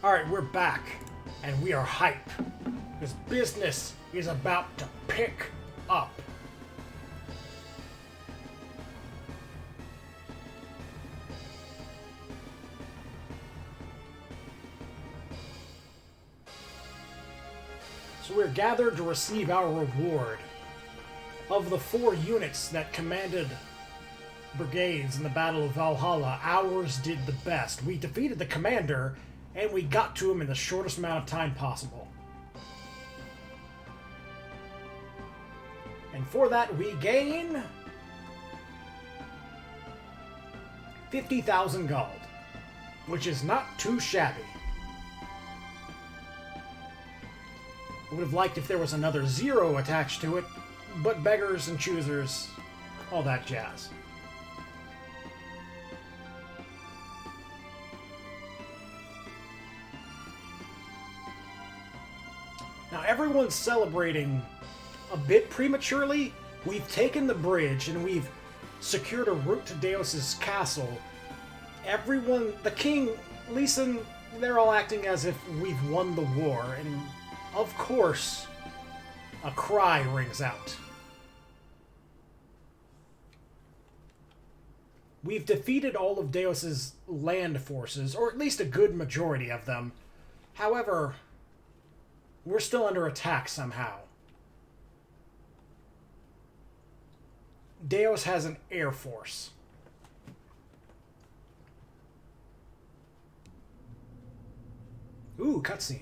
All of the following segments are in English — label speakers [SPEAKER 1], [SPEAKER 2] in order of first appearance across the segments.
[SPEAKER 1] Alright, we're back, and we are hype. This business is about to pick up. So we're gathered to receive our reward. Of the 4 units that commanded brigades in the Battle of Valhalla, ours did the best. We defeated the commander, and we got to him in the shortest amount of time possible. And for that, we gain 50,000 gold, which is not too shabby. I would have liked if there was another 0 attached to it, but beggars and choosers, all that jazz. Now everyone's celebrating a bit prematurely. We've taken the bridge and we've secured a route to Deus's castle. Everyone, the king, Leeson, they're all acting as if we've won the war, and of course, a cry rings out. We've defeated all of Deus's land forces, or at least a good majority of them. However, we're still under attack somehow. Deus has an air force. Ooh, cutscene.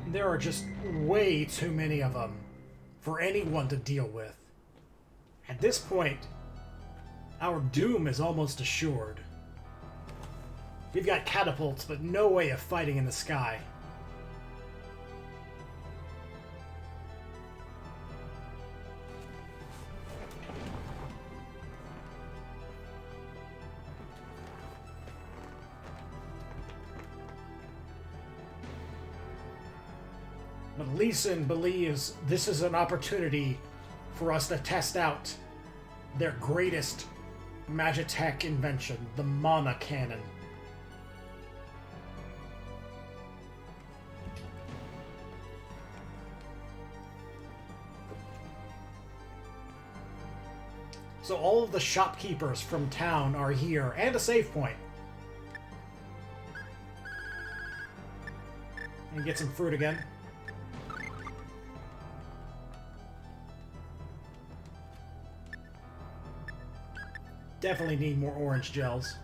[SPEAKER 1] There are just way too many of them for anyone to deal with. At this point, our doom is almost assured. We've got catapults, but no way of fighting in the sky. But Leeson believes this is an opportunity for us to test out their greatest Magitech invention, the Mana Cannon. So all of the shopkeepers from town are here, and a save point. And get some fruit again. Definitely need more orange gels.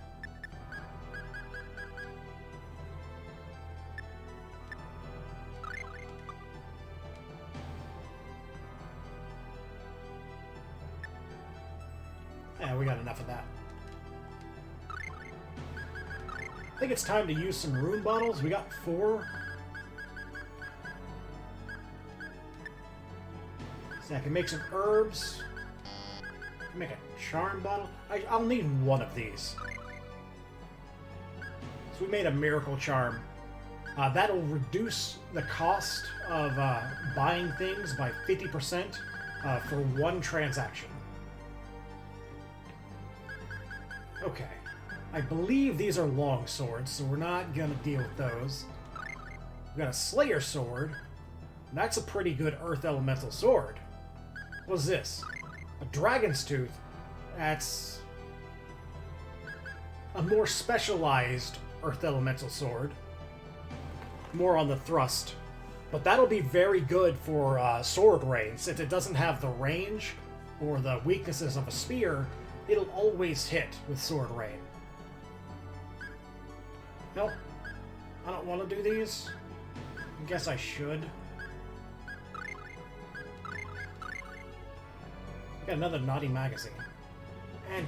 [SPEAKER 1] Yeah, we got enough of that. I think it's time to use some rune bottles. We got 4. So I can make some herbs. Make a charm bottle. I'll need 1 of these. So we made a miracle charm. That'll reduce the cost of buying things by 50% for 1 transaction. Okay. I believe these are long swords, so we're not gonna deal with those. We've got a Slayer sword. That's a pretty good Earth Elemental sword. What's this? A Dragon's Tooth. That's a more specialized Earth Elemental sword. More on the thrust. But that'll be very good for sword range. Since it doesn't have the range or the weaknesses of a spear, it'll always hit with sword range. Nope. I don't want to do these. I guess I should. Got another naughty magazine. And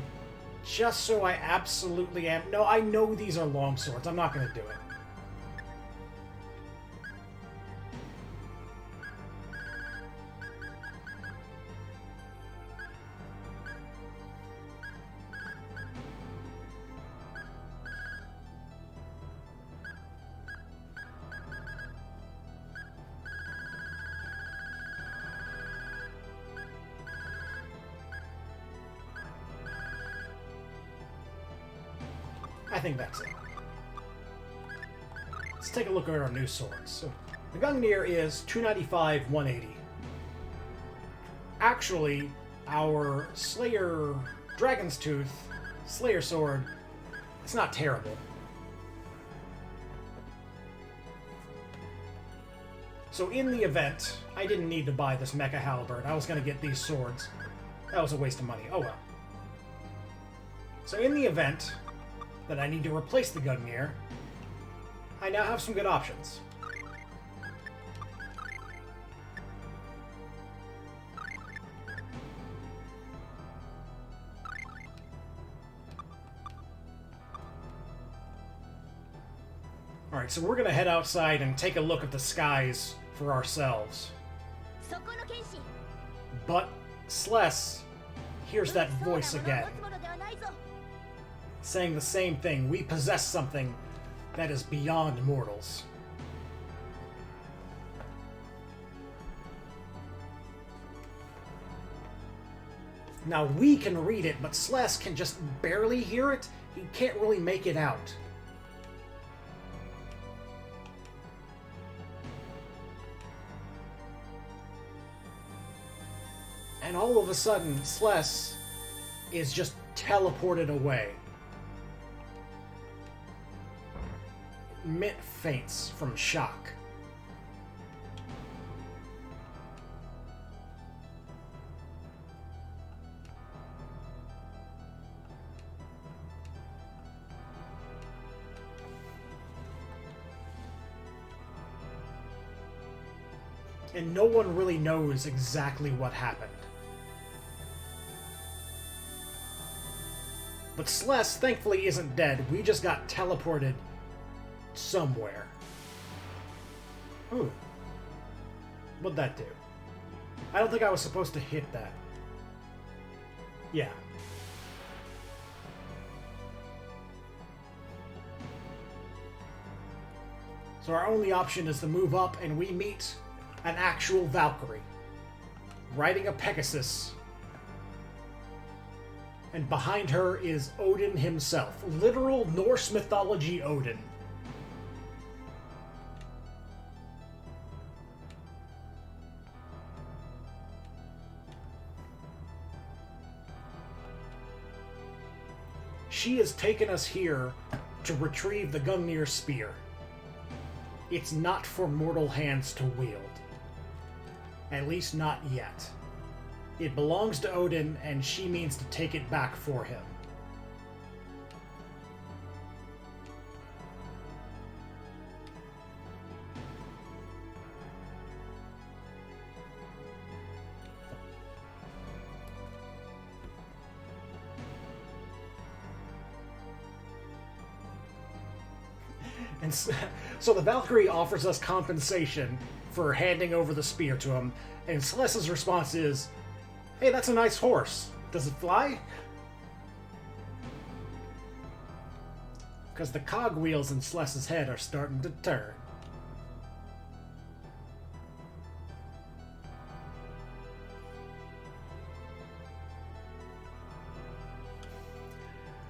[SPEAKER 1] just so I absolutely am... No, I know these are long swords. I'm not going to do it. I think that's it. Let's take a look at our new swords. So, the Gungnir is 295, 180. Actually, our Slayer Dragon's Tooth Slayer sword, it's not terrible. So in the event, I didn't need to buy this Mecha Halberd. I was going to get these swords. That was a waste of money. Oh well. So in the event that I need to replace the Gungnir, I now have some good options. Alright, so we're gonna head outside and take a look at the skies for ourselves. But Sless hears that voice again, saying the same thing. We possess something that is beyond mortals. Now we can read it, but Sless can just barely hear it. He can't really make it out. And all of a sudden, Sless is just teleported away. Mitt faints from shock. And no one really knows exactly what happened. But Sless, thankfully, isn't dead. We just got teleported somewhere. Ooh. What'd that do? I don't think I was supposed to hit that. Yeah. So our only option is to move up, and we meet an actual Valkyrie, riding a Pegasus. And behind her is Odin himself. Literal Norse mythology Odin. She has taken us here to retrieve the Gungnir spear. It's not for mortal hands to wield. At least not yet. It belongs to Odin, and she means to take it back for him. And so the Valkyrie offers us compensation for handing over the spear to him, and Sless's response is, "Hey, that's a nice horse. Does it fly?" Because the cogwheels in Sless's head are starting to turn.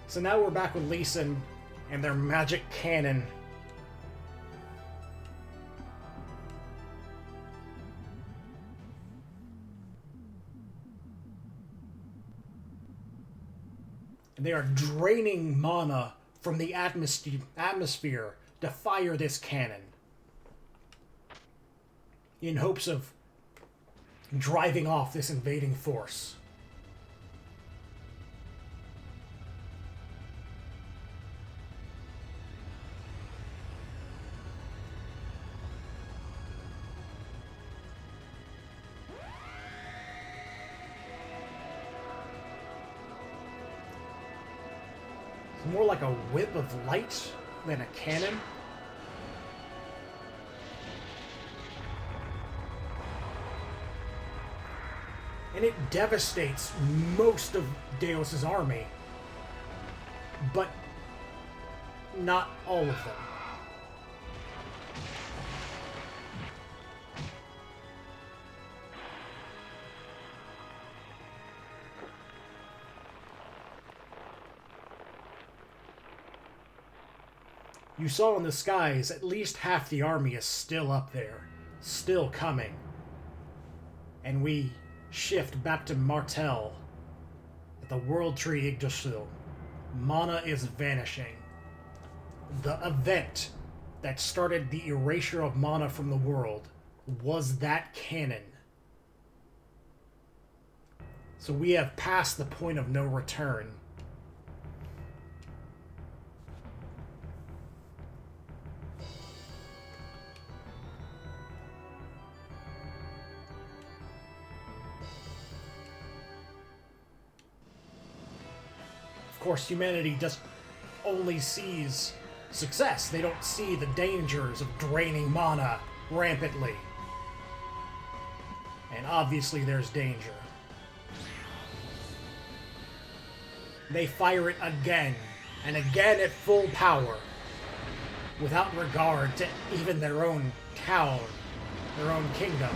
[SPEAKER 1] So now we're back with Lee Sin and their magic cannon. And they are draining mana from the atmosphere to fire this cannon, in hopes of driving off this invading force. more like a whip of light than a cannon. And it devastates most of Deus's army, but not all of them. You saw in the skies, at least half the army is still up there, still coming. And we shift back to Martel at the World Tree Yggdrasil. Mana is vanishing. The event that started the erasure of mana from the world was that cannon. So we have passed the point of no return. Of course, humanity just only sees success. They don't see the dangers of draining mana rampantly. And obviously there's danger. They fire it again, and again at full power, without regard to even their own town, their own kingdom.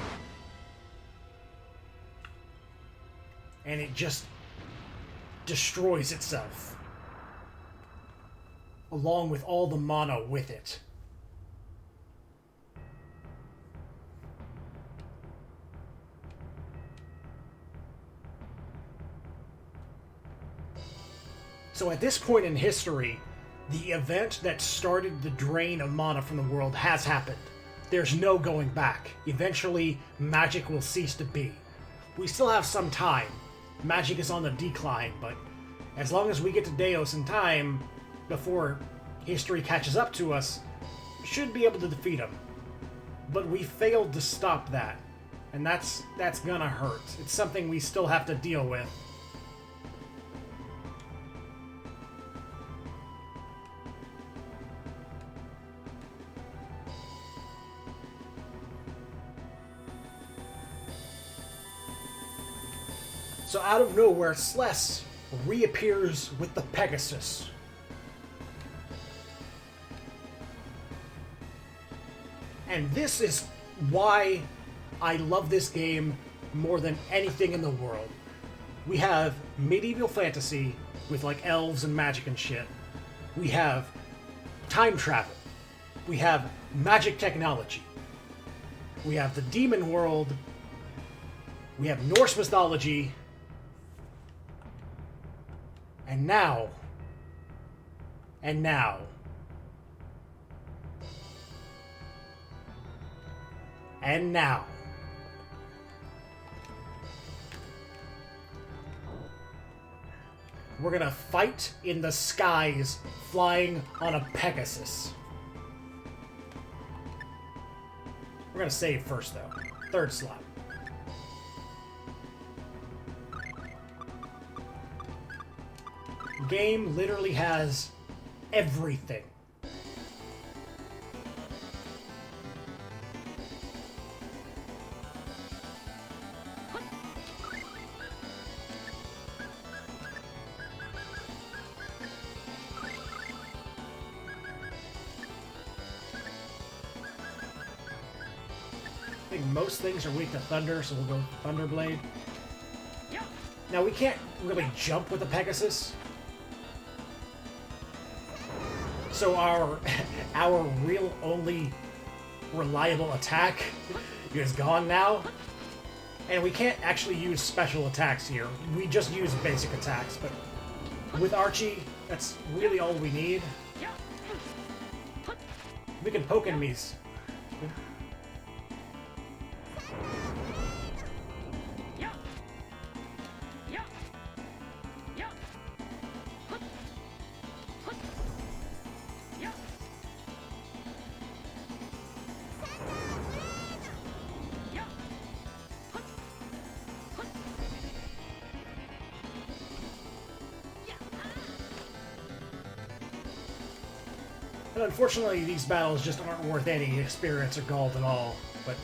[SPEAKER 1] And it just destroys itself, along with all the mana with it. So at this point in history, the event that started the drain of mana from the world has happened. There's no going back. Eventually, magic will cease to be. We still have some time. Magic is on the decline, but as long as we get to Deus in time, before history catches up to us, we should be able to defeat him. But we failed to stop that, and that's gonna hurt. It's something we still have to deal with. So out of nowhere, Sless reappears with the Pegasus. And this is why I love this game more than anything in the world. We have medieval fantasy with like elves and magic and shit. We have time travel. We have magic technology. We have the demon world. We have Norse mythology. And now, we're gonna fight in the skies, flying on a Pegasus. We're gonna save first, though. Third slot. Game literally has everything. I think most things are weak to thunder, so we'll go Thunderblade. Now we can't really jump with the Pegasus. So our real only reliable attack is gone now. And we can't actually use special attacks here. We just use basic attacks, but with Archie, that's really all we need. We can poke enemies. Unfortunately, these battles just aren't worth any experience or gold at all. But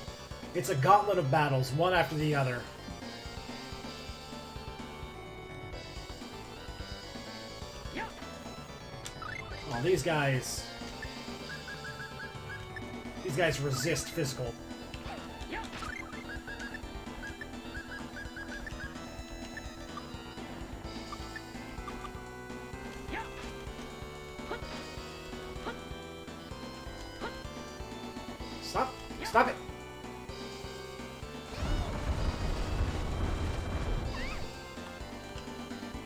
[SPEAKER 1] it's a gauntlet of battles, one after the other. Oh, these guys resist physical. Stop! Stop it!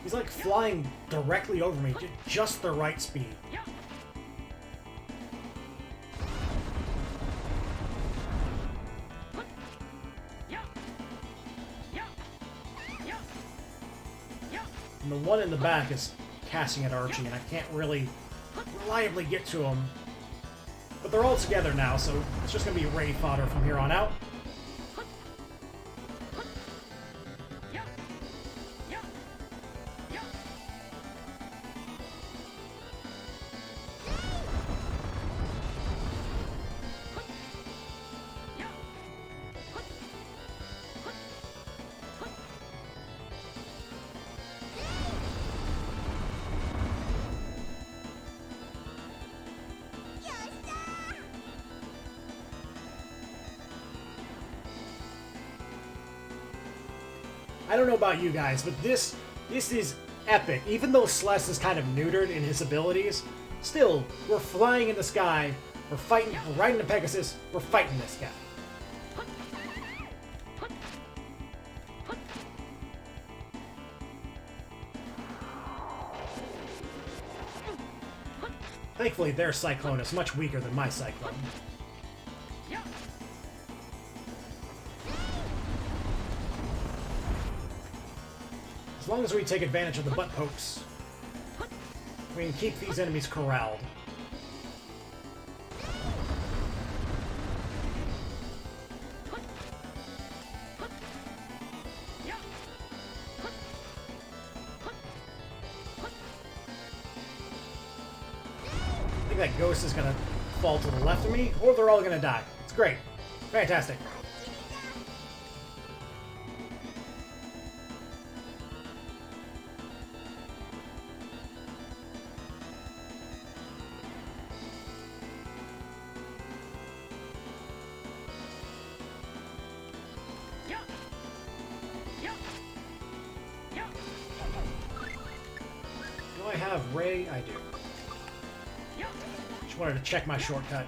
[SPEAKER 1] He's like flying directly over me, just the right speed. And the one in the back is casting at Archie, and I can't really reliably get to him. But they're all together now, so it's just going to be Ray fodder from here on out. I don't know about you guys, but this is epic. Even though Sless is kind of neutered in his abilities, still, we're flying in the sky, we're fighting, we're riding a Pegasus, we're fighting this guy. Thankfully, their Cyclone is much weaker than my Cyclone. As long as we take advantage of the butt pokes, we can keep these enemies corralled. I think that ghost is gonna fall to the left of me, or they're all gonna die. It's great. Fantastic. Do I have Ray? I do. Just wanted to check my shortcut.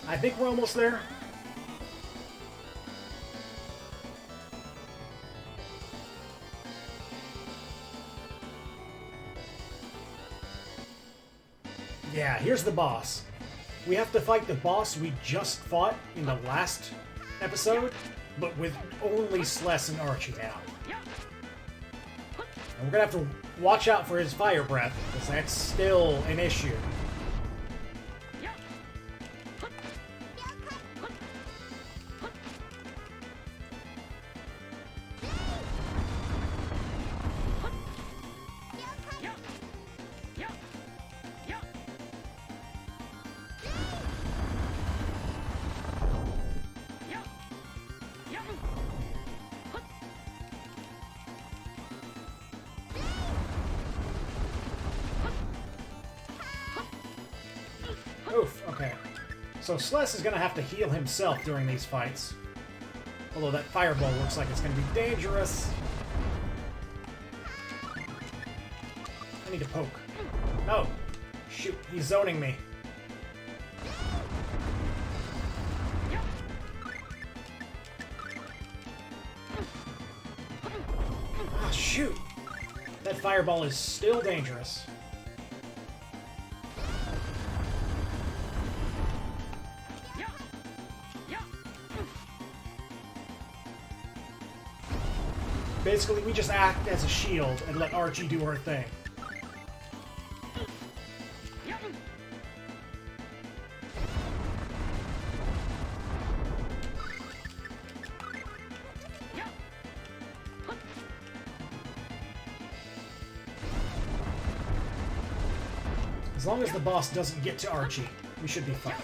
[SPEAKER 1] I think we're almost there. Yeah, here's the boss. We have to fight the boss we just fought in the last episode, but with only Sless and Archie now. And we're gonna have to watch out for his fire breath, because that's still an issue. Oof, okay. So Sless is going to have to heal himself during these fights. Although that fireball looks like it's going to be dangerous. I need to poke. Oh, shoot, he's zoning me. Ah, shoot! That fireball is still dangerous. basically we just act as a shield and let Archie do her thing. As long as the boss doesn't get to Archie, we should be fine.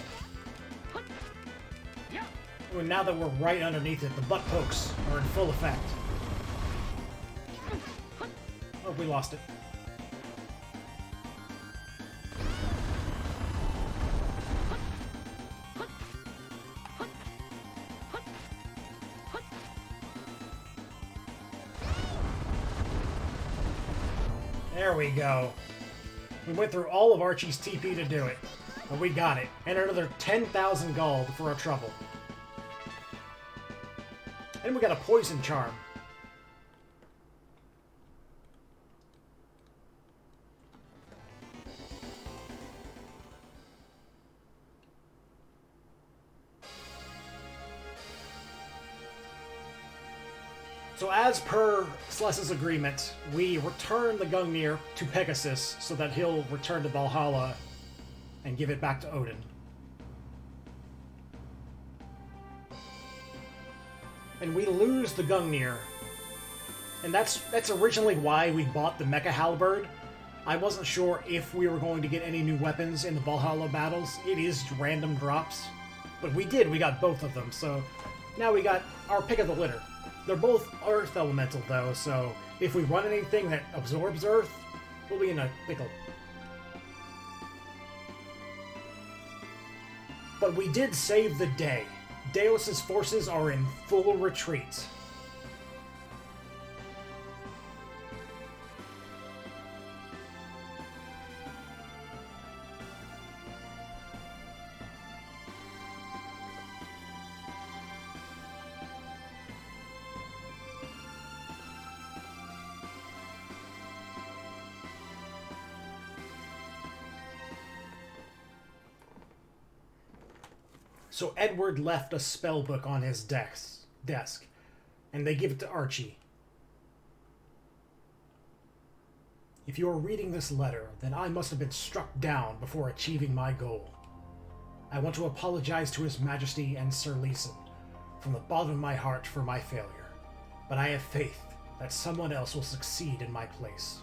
[SPEAKER 1] And now that we're right underneath it, the butt pokes are in full effect. Oh, we lost it. There we go. We went through all of Archie's TP to do it, but we got it. And another 10,000 gold for our trouble. And we got a poison charm. So as per Celeste's agreement, we return the Gungnir to Pegasus so that he'll return to Valhalla and give it back to Odin. And we lose the Gungnir. And that's originally why we bought the Mecha Halberd. I wasn't sure if we were going to get any new weapons in the Valhalla battles. It is random drops. But we did, we got both of them, so now we got our pick of the litter. They're both Earth Elemental, though, so if we run anything that absorbs Earth, we'll be in a pickle. But we did save the day. Deus's forces are in full retreat. So Edward left a spell book on his desk, and they give it to Archie. If you are reading this letter, then I must have been struck down before achieving my goal. I want to apologize to His Majesty and Sir Leeson from the bottom of my heart for my failure, but I have faith that someone else will succeed in my place.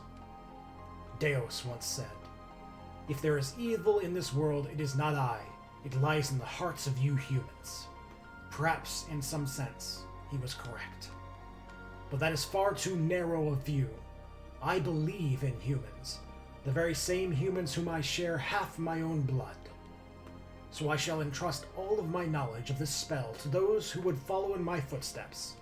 [SPEAKER 1] Deus once said, "If there is evil in this world, it is not I. It lies in the hearts of you humans." Perhaps, in some sense, he was correct. But that is far too narrow a view. I believe in humans, the very same humans whom I share half my own blood. So I shall entrust all of my knowledge of this spell to those who would follow in my footsteps.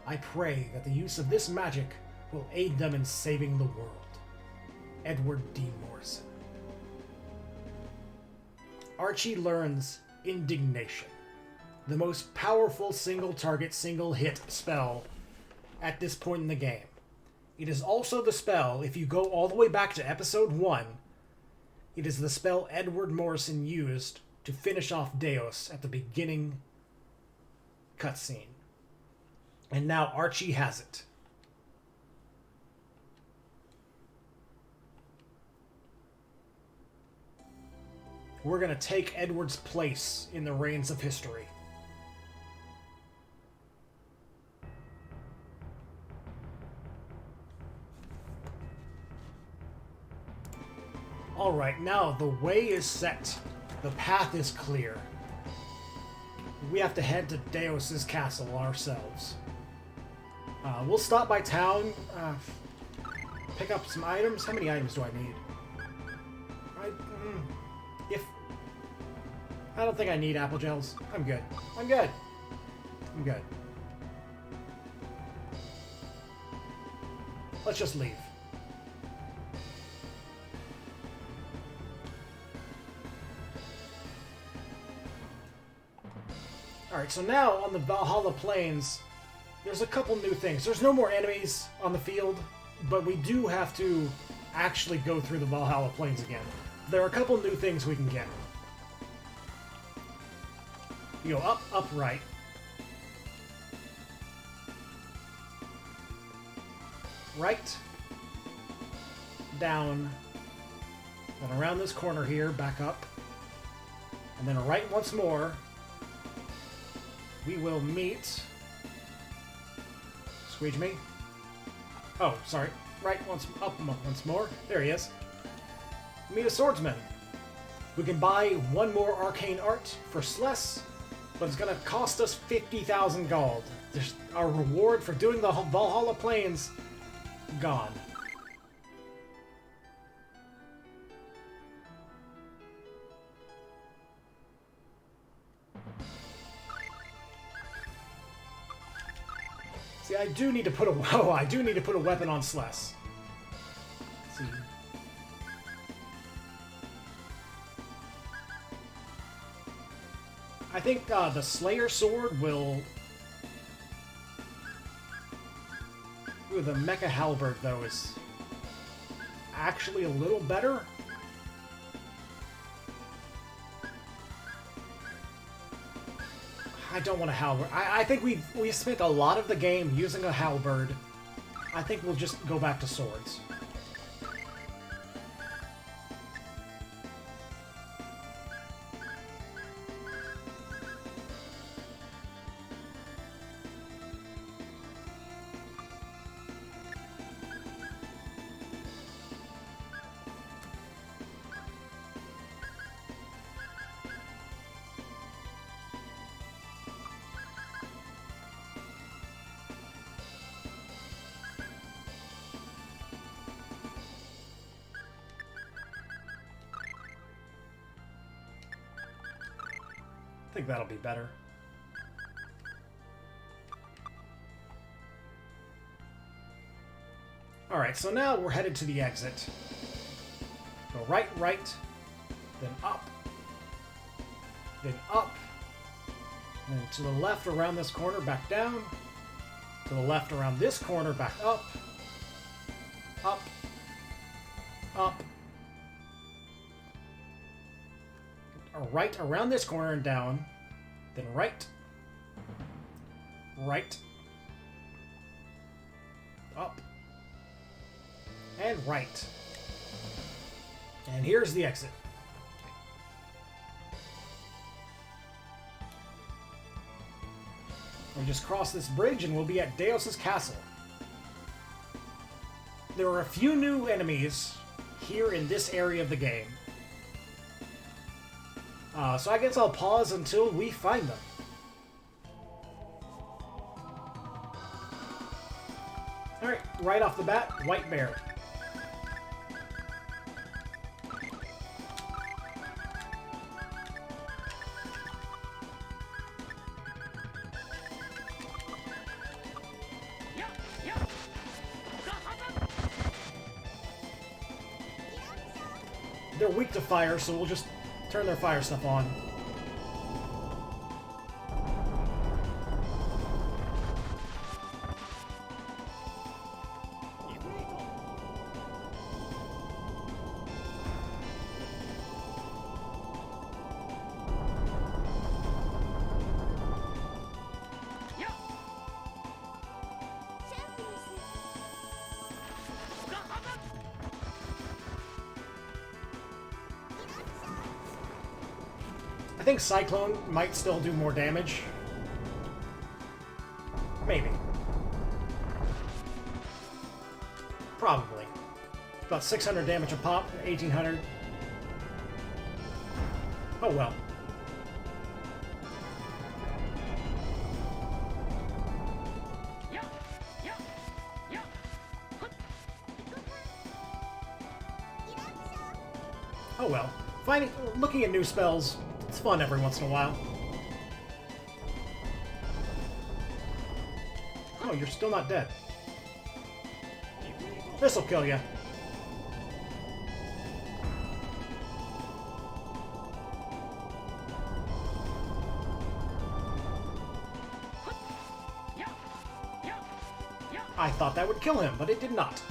[SPEAKER 1] I pray that the use of this magic will aid them in saving the world. Edward D. Morrison. Archie learns Indignation, the most powerful single-target, single-hit spell at this point in the game. It is also the spell, if you go all the way back to Episode 1, it is the spell Edward Morrison used to finish off Deus at the beginning cutscene. And now Archie has it. We're going to take Edward's place in the reins of history. Alright, now the way is set. The path is clear. We have to head to Deus's castle ourselves. We'll stop by town, pick up some items. How many items do I need? I don't think I need apple gels. I'm good. I'm good. I'm good. Let's just leave. Alright, so now on the Valhalla Plains, there's a couple new things. There's no more enemies on the field, but we do have to actually go through the Valhalla Plains again. There are a couple new things we can get. You go up, right. right, down, then around this corner here, back up, and then right once more. We will meet... Squeeze me. Oh, sorry. Right up once more. There he is. Meet a swordsman. We can buy one more arcane art for less, but it's going to cost us 50,000 gold. There's our reward for doing the Valhalla Plains gone. See, I do need to put a I do need to put a weapon on Sless. Let's see. I think the Slayer Sword will... Ooh, the Mecha Halberd, though, is actually a little better. I don't want a halberd. I think we spent a lot of the game using a halberd. I think we'll just go back to swords. I think that'll be better. Alright, so now we're headed to the exit. Go right, then up, and to the left around this corner, back down, to the left around this corner, back up, up, right around this corner and down, then right, up, and right. And here's the exit. We just cross this bridge and we'll be at Deus's castle. There are a few new enemies here in this area of the game. So I guess I'll pause until we find them. Alright, right off the bat, White Bear. They're weak to fire, so we'll just turn their fire stuff on. I think Cyclone might still do more damage. Maybe. Probably. About 600 damage a pop, 1800. Oh well. Oh well. Looking at new spells, it's fun every once in a while. Oh, you're still not dead. This'll kill you. I thought that would kill him, but it did not.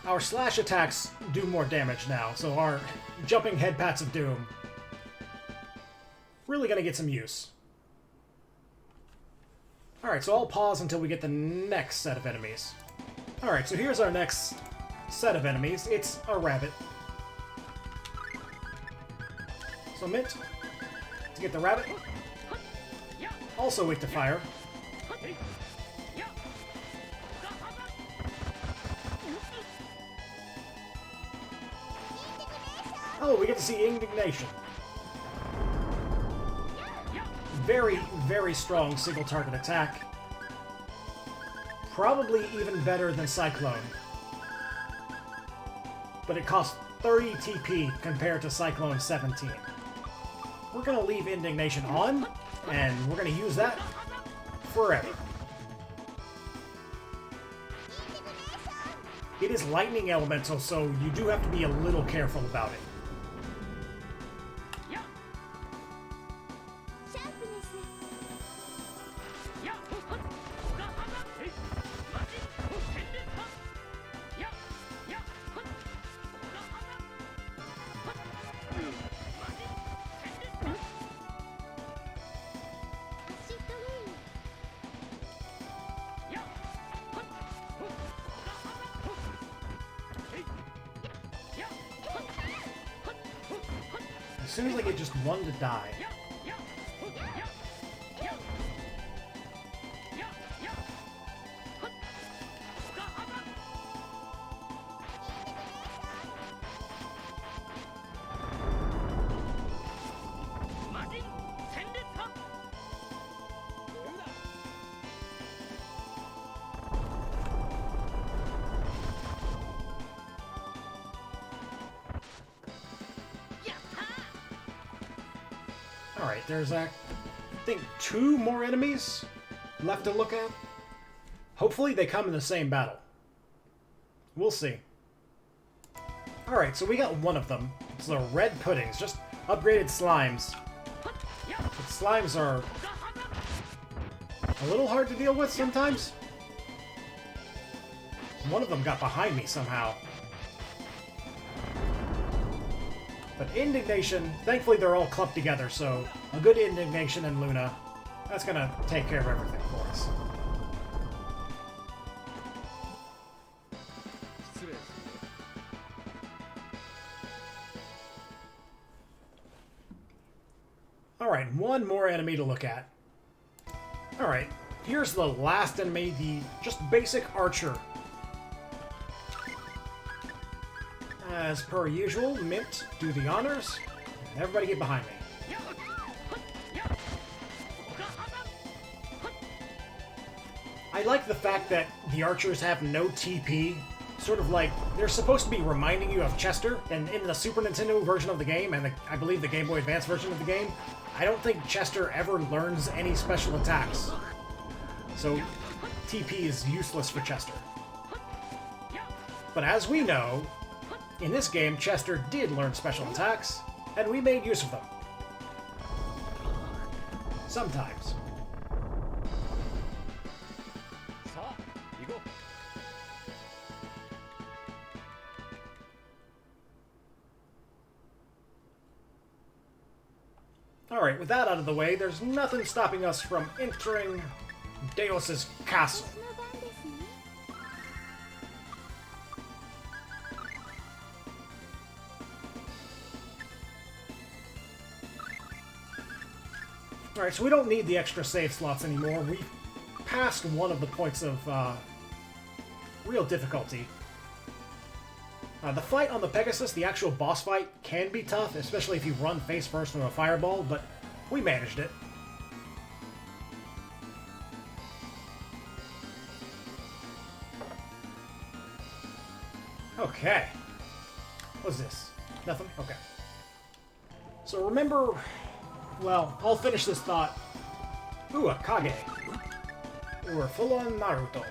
[SPEAKER 1] Our slash attacks do more damage now, so our jumping head pats of doom really gonna get some use. Alright, so I'll pause until we get the next set of enemies. Alright, so here's our next set of enemies. It's a rabbit. So Mint, to get the rabbit. Also weak to fire. Oh, we get to see Indignation. Very, very strong single target attack. Probably even better than Cyclone. But it costs 30 TP compared to Cyclone 17. We're gonna leave Indignation on, and we're gonna use that forever. It is lightning elemental, so you do have to be a little careful about it. As soon as I get just one to die. Alright, there's, I think, 2 more enemies left to look at. Hopefully they come in the same battle. We'll see. Alright, so we got one of them. It's the red puddings, just upgraded slimes. But slimes are a little hard to deal with sometimes. One of them got behind me somehow. But Indignation, thankfully they're all clumped together, so a good Indignation and Luna, that's gonna take care of everything for us. Alright, one more enemy to look at. Alright, here's the last enemy, the just basic archer. As per usual, Mint, do the honors. Everybody get behind me. I like the fact that the archers have no TP. Sort of like, they're supposed to be reminding you of Chester, and in the Super Nintendo version of the game, and I believe the Game Boy Advance version of the game, I don't think Chester ever learns any special attacks. So, TP is useless for Chester. But as we know, in this game, Chester did learn special attacks, and we made use of them. Sometimes. Alright, with that out of the way, there's nothing stopping us from entering Deus's castle. Alright, so we don't need the extra save slots anymore. We've passed one of the points of real difficulty. The fight on the Pegasus, the actual boss fight, can be tough, especially if you run face first from a fireball, but we managed it. Okay. What's this? Nothing? Okay. So remember... Well, I'll finish this thought. Ooh, a Kage. Or full-on Naruto.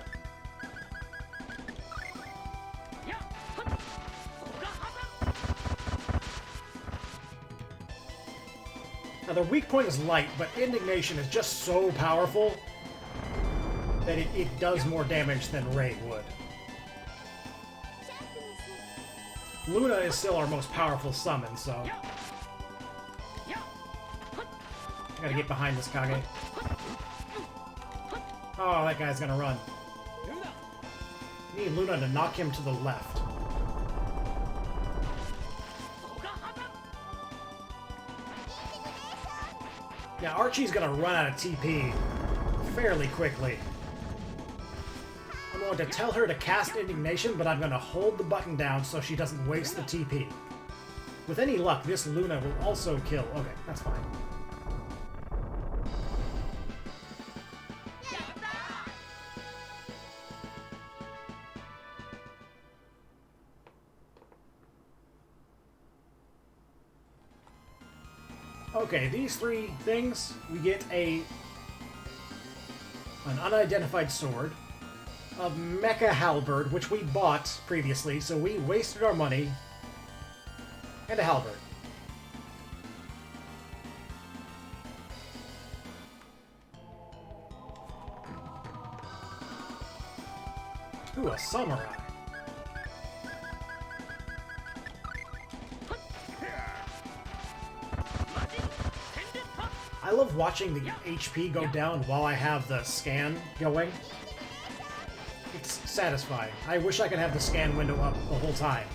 [SPEAKER 1] Now, their weak point is light, but Indignation is just so powerful that it does more damage than Ray would. Luna is still our most powerful summon, so... I gotta get behind this Kage. Oh, that guy's gonna run. Need Luna to knock him to the left. Yeah, Archie's gonna run out of TP fairly quickly. I'm going to tell her to cast Indignation, but I'm gonna hold the button down so she doesn't waste the TP. With any luck, this Luna will also kill. Okay, that's fine. Okay, these three things, we get an unidentified sword, a mecha halberd, which we bought previously, so we wasted our money, and a halberd. Ooh, a samurai. I love watching the HP go down while I have the scan going. It's satisfying. I wish I could have the scan window up the whole time.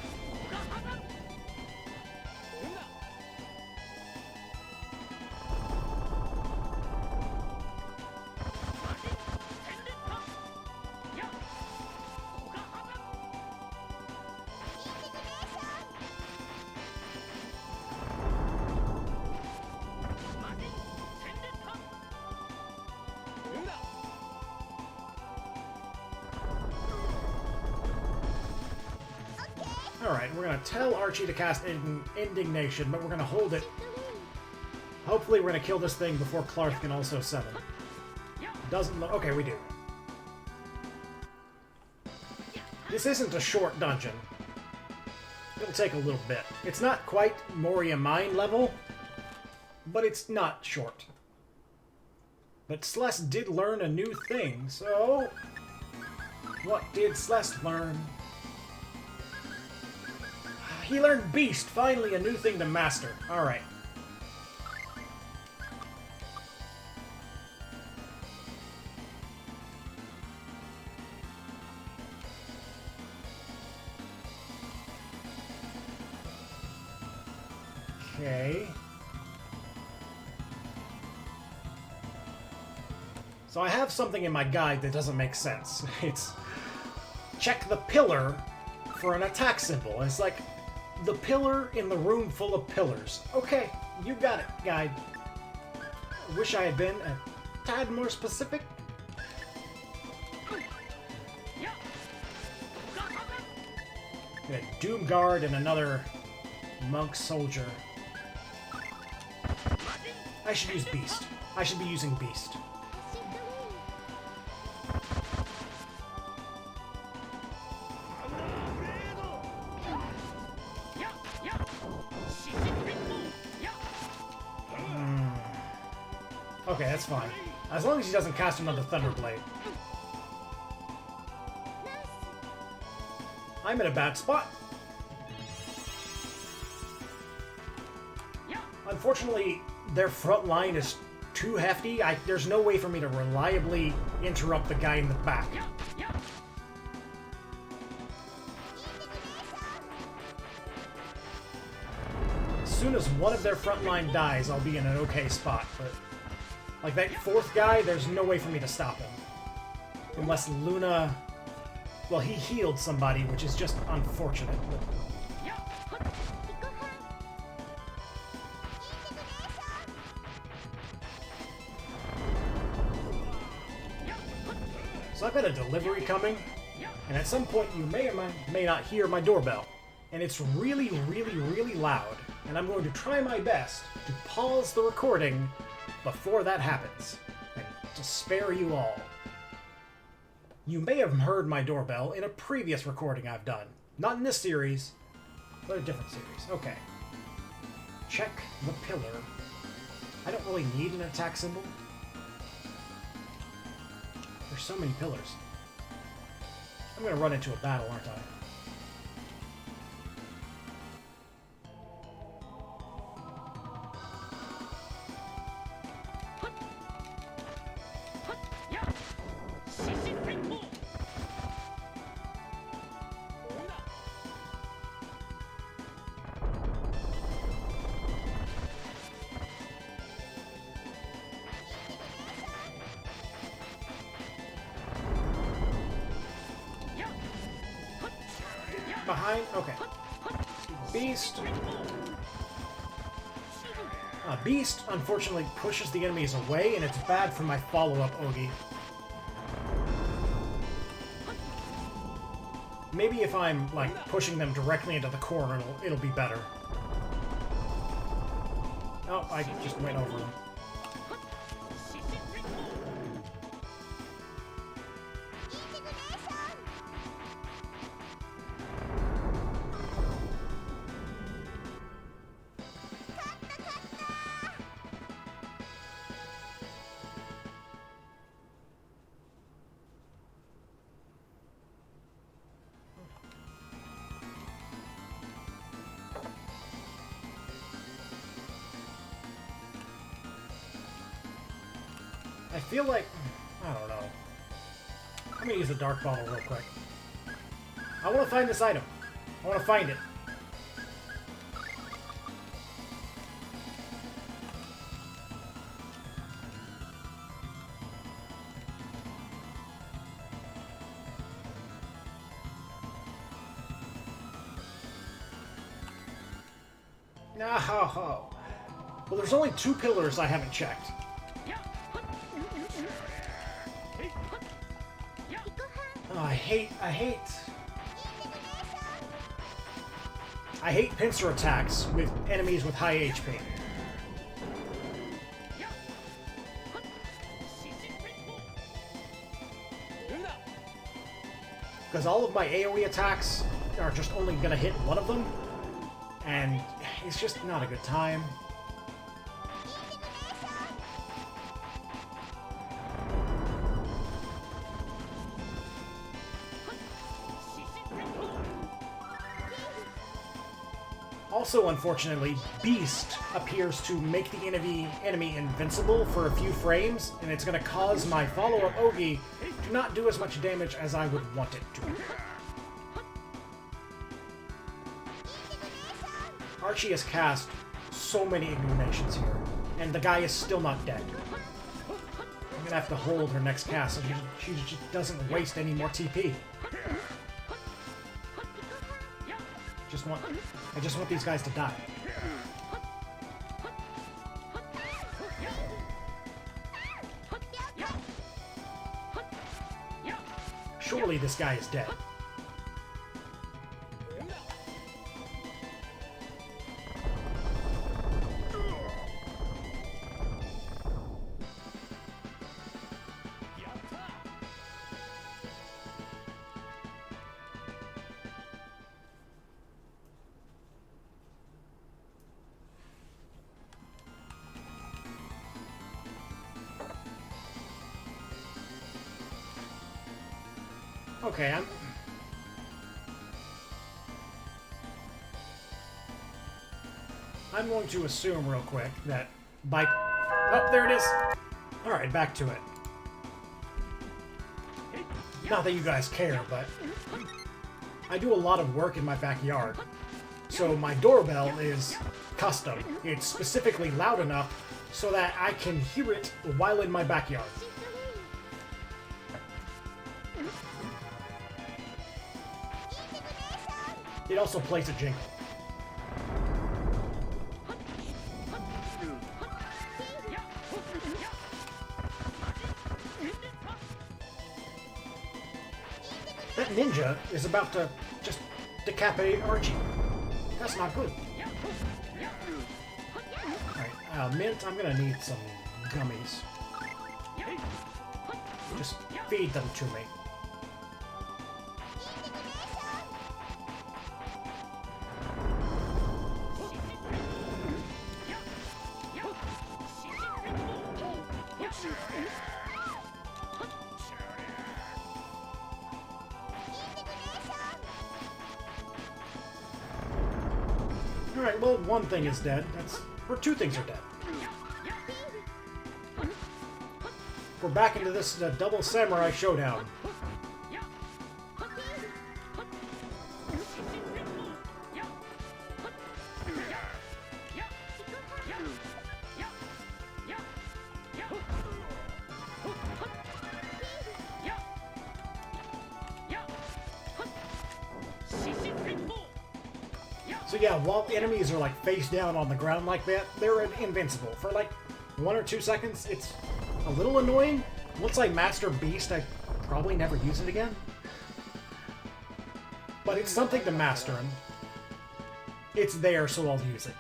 [SPEAKER 1] Alright, we're going to tell Archie to cast Indignation, but we're going to hold it. Hopefully we're going to kill this thing before Clarth can also summon. Doesn't look... Okay, we do. This isn't a short dungeon. It'll take a little bit. It's not quite Moria Mine level, but it's not short. But Celeste did learn a new thing, so... What did Celeste learn? He learned Beast, finally a new thing to master. Alright. Okay. So I have something in my guide that doesn't make sense. It's... check the pillar for an attack symbol. It's like... the pillar in the room full of pillars. Okay, you got it, guide. I wish I had been a tad more specific. A Doom Guard and another Monk Soldier. I should use Beast. I should be using Beast. Okay, that's fine. As long as he doesn't cast another Thunderblade. I'm in a bad spot. Unfortunately, their front line is too hefty. There's no way for me to reliably interrupt the guy in the back. As soon as one of their front line dies, I'll be in an okay spot, but... like, that fourth guy, there's no way for me to stop him. Unless Luna... well, he healed somebody, which is just unfortunate. But... so I've got a delivery coming, and at some point you may or may not hear my doorbell. And it's really, really, really loud, and I'm going to try my best to pause the recording before that happens, and to spare you all. You may have heard my doorbell in a previous recording I've done. Not in this series, but a different series. Okay. Check the pillar. I don't really need an attack symbol. There's so many pillars. I'm gonna run into a battle, aren't I? behind. Okay. Beast. Beast, unfortunately, pushes the enemies away, and it's bad for my follow-up Ogi. Maybe if I'm, like, pushing them directly into the corner, it'll be better. Oh, I just went over them. I feel like... I don't know. I'm gonna use the dark bottle real quick. I want to find this item. I want to find it. No. Well, there's only 2 pillars I haven't checked. Oh, I hate pincer attacks with enemies with high HP. Because all of my AoE attacks are just only gonna hit one of them, and it's just not a good time. Also, unfortunately, Beast appears to make the enemy invincible for a few frames, and it's going to cause my follow-up Ogi to not do as much damage as I would want it to. Archie has cast so many Ignitions here, and the guy is still not dead. I'm going to have to hold her next cast so she just doesn't waste any more TP. I just want these guys to die. Surely this guy is dead. Okay, I'm going to assume real quick that by... Oh, there it is! Alright, back to it. Not that you guys care, but I do a lot of work in my backyard. So my doorbell is custom. It's specifically loud enough so that I can hear it while in my backyard. It also plays a jingle. That ninja is about to just decapitate Archie. That's not good. Alright, Mint, I'm gonna need some gummies. Just feed them to me. Alright, well, one thing is dead. Or 2 things are dead. We're back into this double samurai showdown. So yeah, while enemies are like face down on the ground like that, they're invincible. For like 1 or 2 seconds, it's a little annoying. Once I master Beast, I probably never use it again. But it's something to master, and it's there, so I'll use it.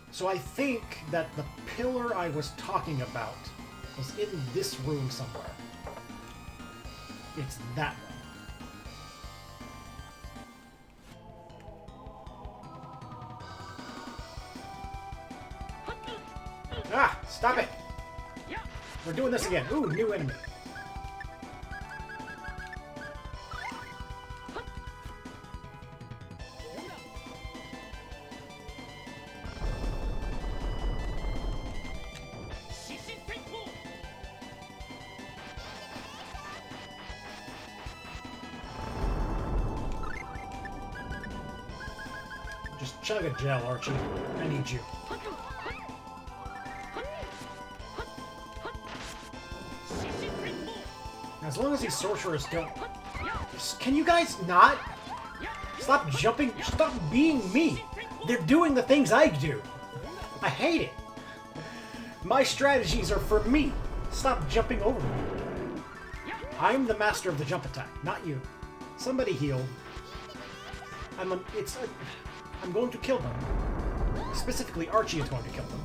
[SPEAKER 1] So I think that the pillar I was talking about was in this room somewhere. It's that one. Ah! Stop it! We're doing this again. Ooh, new enemy. Just chug a gel, Archie. I need you. As long as these sorcerers don't... Can you guys not? Stop jumping. Stop being me. They're doing the things I do. I hate it. My strategies are for me. Stop jumping over me. I'm the master of the jump attack, not you. Somebody heal. I'm going to kill them. Specifically, Archie is going to kill them.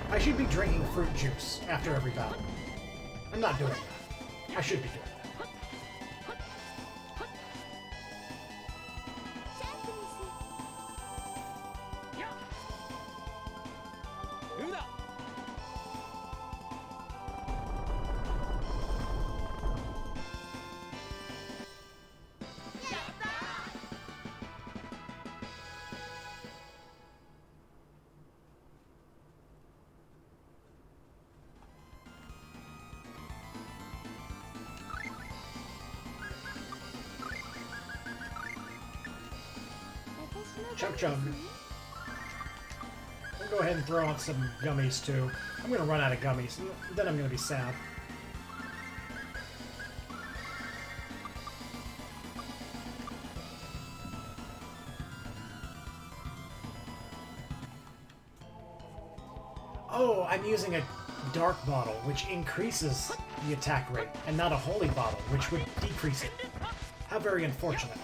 [SPEAKER 1] I should be drinking fruit juice after every battle. I'm not doing that. I should be doing that. Chug chug. I'll go ahead and throw out some gummies too. I'm gonna run out of gummies, and then I'm gonna be sad. Oh, I'm using a dark bottle, which increases the attack rate, and not a holy bottle, which would decrease it. How very unfortunate.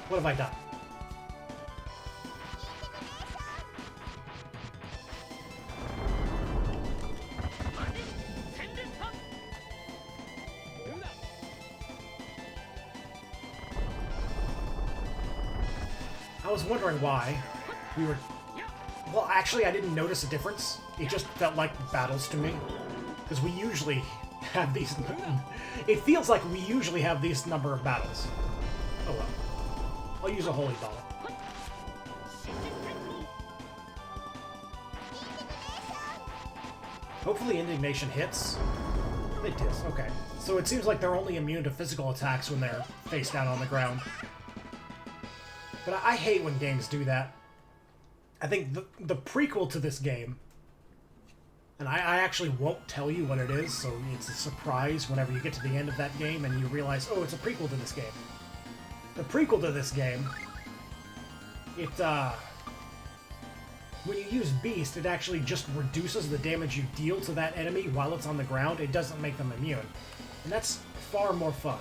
[SPEAKER 1] What have I done? I was wondering why we were... Well, actually, I didn't notice a difference. It just felt like battles to me. Because we usually have these... It feels like we usually have these number of battles. Oh well. I'll use a holy bottle. Hopefully indignation hits. It does, okay. So it seems like they're only immune to physical attacks when they're face down on the ground. But I hate when games do that. I think the prequel to this game, and I actually won't tell you what it is, so it's a surprise whenever you get to the end of that game and you realize, oh, it's a prequel to this game. The prequel to this game, it, when you use Beast, it actually just reduces the damage you deal to that enemy while it's on the ground. It doesn't make them immune. And that's far more fun.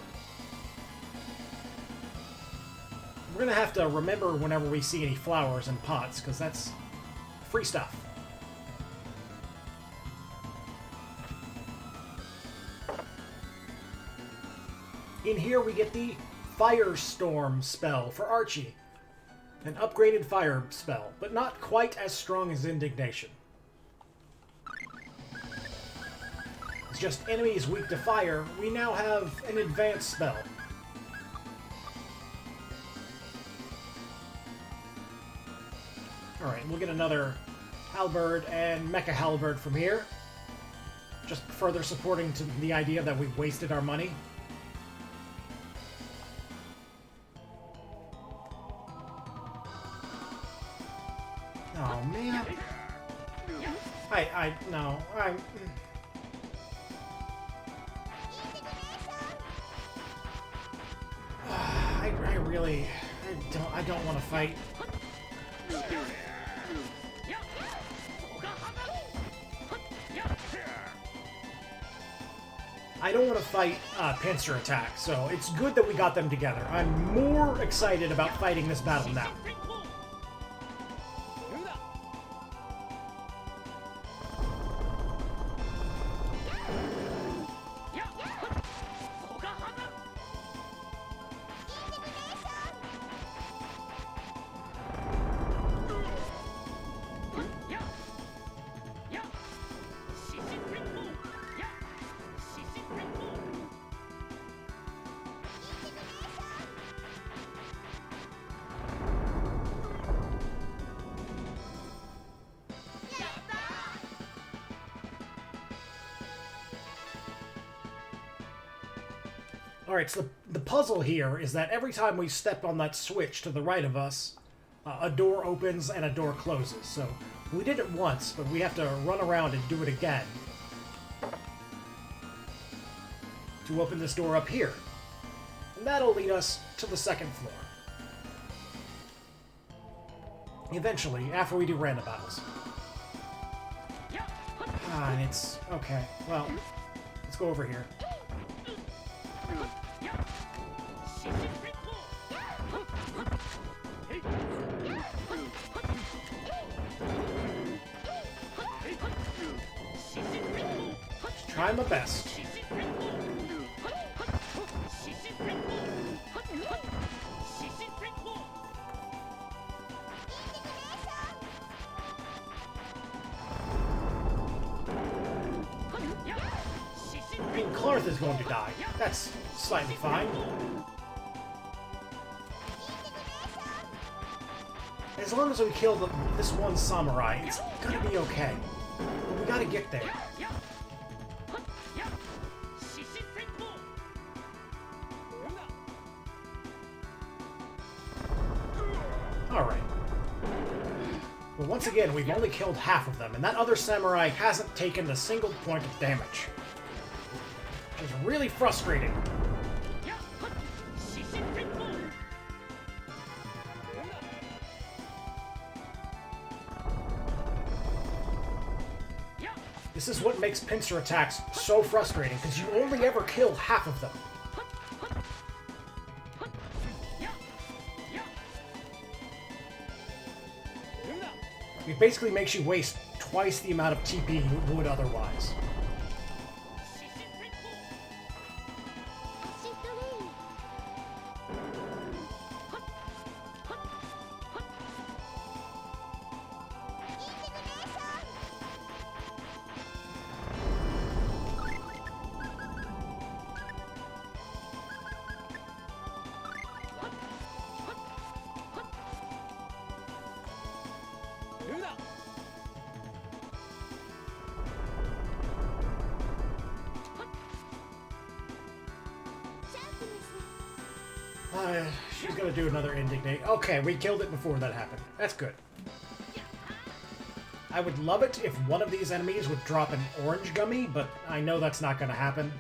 [SPEAKER 1] We're gonna have to remember whenever we see any flowers in pots, because that's free stuff. In here we get the Firestorm spell for Archie. An upgraded fire spell, but not quite as strong as Indignation. It's just enemies weak to fire. We now have an advanced spell. Alright, we'll get another halberd and mecha halberd from here. Just further supporting to the idea that we've wasted our money. Oh, man. No, I don't want to fight. I don't want to fight pincer attack, so it's good that we got them together. I'm more excited about fighting this battle now. Alright, so the puzzle here is that every time we step on that switch to the right of us, a door opens and a door closes. So we did it once, but we have to run around and do it again to open this door up here. And that'll lead us to the second floor. Eventually, after we do random battles. And it's... okay, well, let's go over here. Try my best. I mean, Clarth is going to die. That's slightly fine. As long as we kill this one samurai, it's gonna be okay. But we gotta get there. Alright. But once again, we've only killed half of them, and that other samurai hasn't taken a single point of damage. Which is really frustrating. This is what makes pincer attacks so frustrating, because you only ever kill half of them. It basically makes you waste twice the amount of TP you would otherwise. She's gonna do another indignate. Okay, we killed it before that happened. That's good. I would love it if one of these enemies would drop an orange gummy, but I know that's not gonna happen.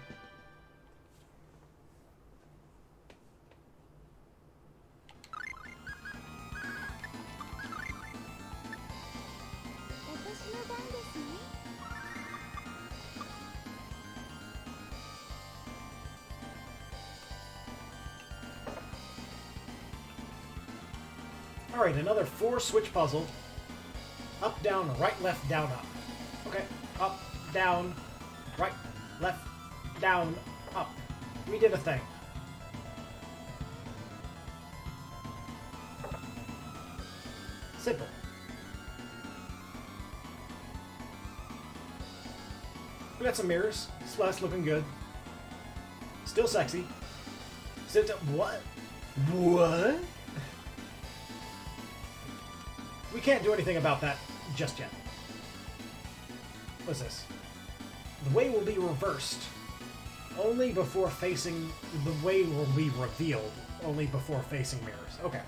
[SPEAKER 1] Alright, another 4-switch puzzle. Up, down, right, left, down, up. Okay, up, down, right, left, down, up. We did a thing. Simple. We got some mirrors. Celeste looking good. Still sexy. Still what? What? can't do anything about that just yet. What's this? The way will be reversed. Only before facing... The way will be revealed. Only before facing mirrors. Okay.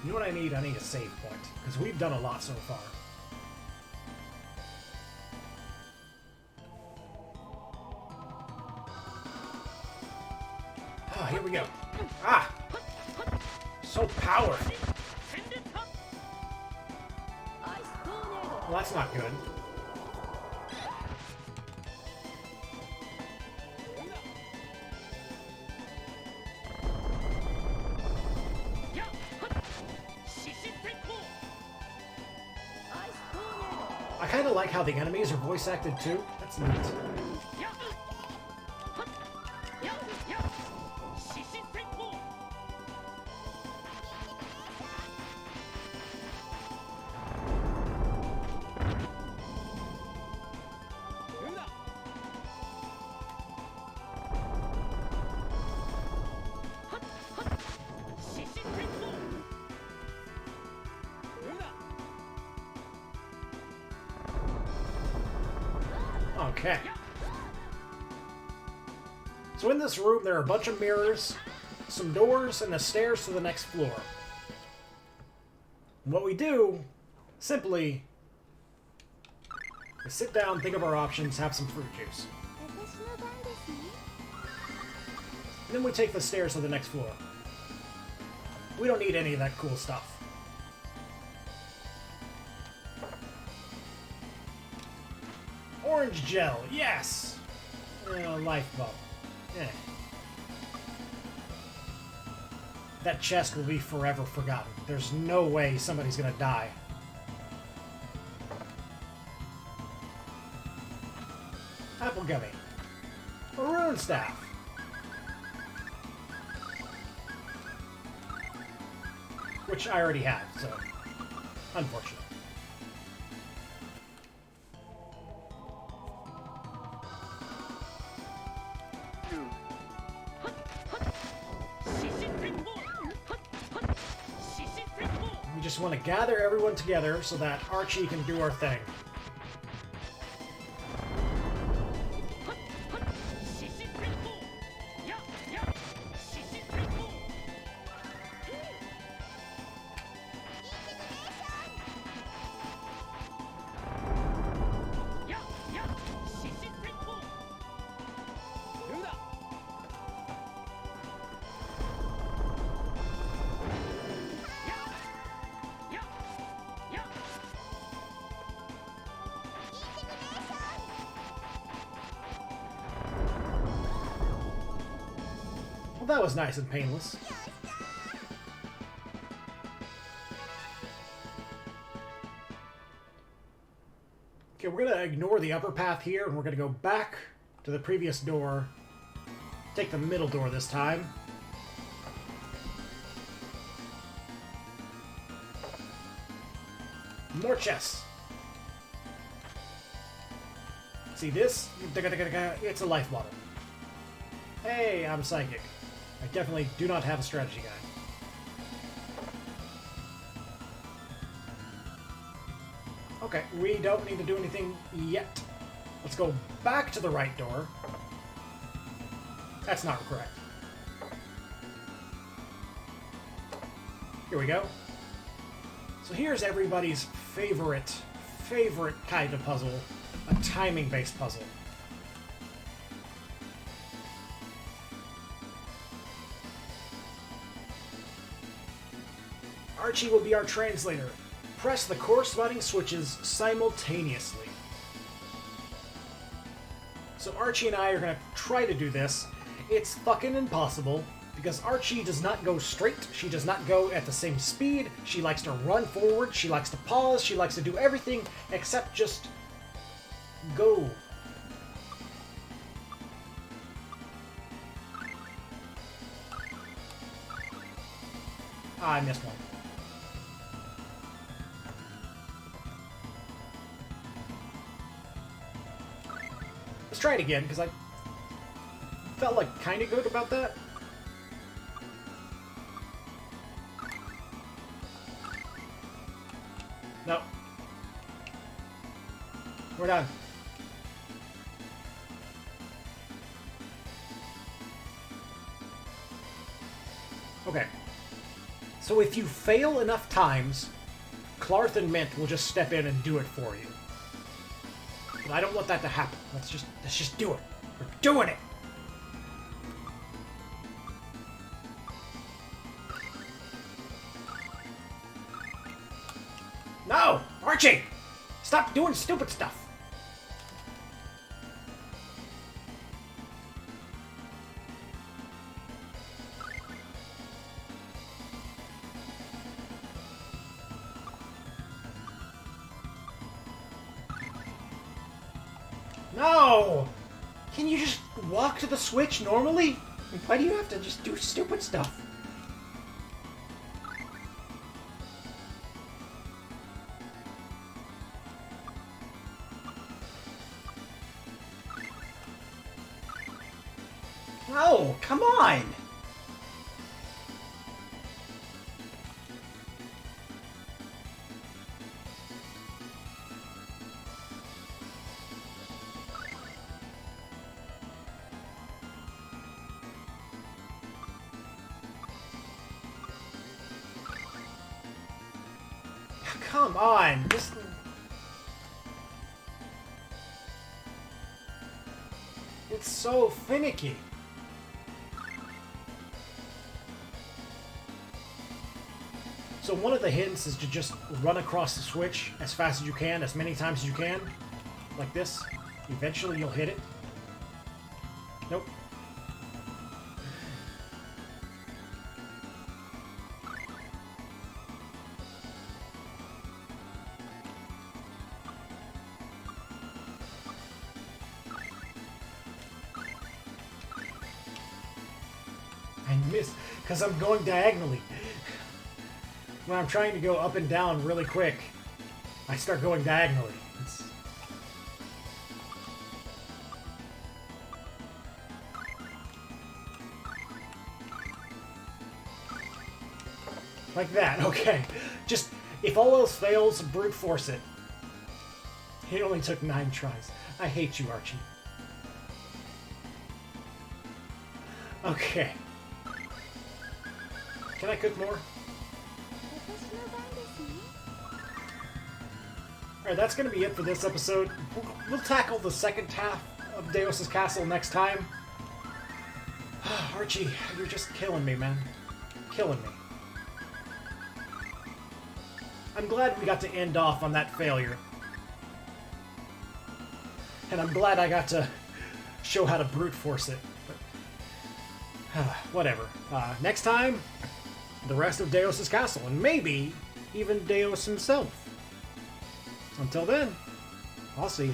[SPEAKER 1] You know what I need? I need a save point. Because we've done a lot so far. Ah, here we go. Ah! So powerful. Well, that's not good. I kind of like how the enemies are voice acted too. That's neat. Okay. So in this room, there are a bunch of mirrors, some doors, and the stairs to the next floor. And what we do, simply, is sit down, think of our options, have some fruit juice. And then we take the stairs to the next floor. We don't need any of that cool stuff. Orange gel, yes! Life bulb. Eh. That chest will be forever forgotten. There's no way somebody's gonna die. Apple gummy. A rune staff. Which I already have, so... unfortunate. We just want to gather everyone together so that Archie can do our thing. Well, that was nice and painless. Okay, we're gonna ignore the upper path here, and we're gonna go back to the previous door. Take the middle door this time. More chests. See this? It's a life bottle. Hey, I'm psychic. I definitely do not have a strategy guide. Okay, we don't need to do anything yet. Let's go back to the right door. That's not correct. Here we go. So here's everybody's favorite kind of puzzle. A timing-based puzzle. Archie will be our translator. Press the corresponding switches simultaneously. So Archie and I are going to try to do this. It's fucking impossible, because Archie does not go straight. She does not go at the same speed. She likes to run forward. She likes to pause. She likes to do everything except just go. Ah, I missed one. Let's try it again, because I felt like kind of good about that. No. We're done. Okay. So if you fail enough times, Clarth and Mint will just step in and do it for you. But I don't want that to happen. Let's just do it. We're doing it! No! Archie! Stop doing stupid stuff! No! Can you just walk to the switch normally? Why do you have to just do stupid stuff? No, come on! Come on, just... It's so finicky. So one of the hints is to just run across the switch as fast as you can, as many times as you can. Like this. Eventually you'll hit it. Nope. I missed because I'm going diagonally. When I'm trying to go up and down really quick, I start going diagonally. It's... Like that, okay. Just, if all else fails, brute force it. It only took 9 tries. I hate you, Archie. Okay. Can I cook more? Alright, that's going to be it for this episode. We'll tackle the second half of Deus's Castle next time. Archie, you're just killing me, man. Killing me. I'm glad we got to end off on that failure. And I'm glad I got to show how to brute force it. But, whatever. Next time, the rest of Deus's Castle, and maybe even Deus himself. Until then, I'll see you.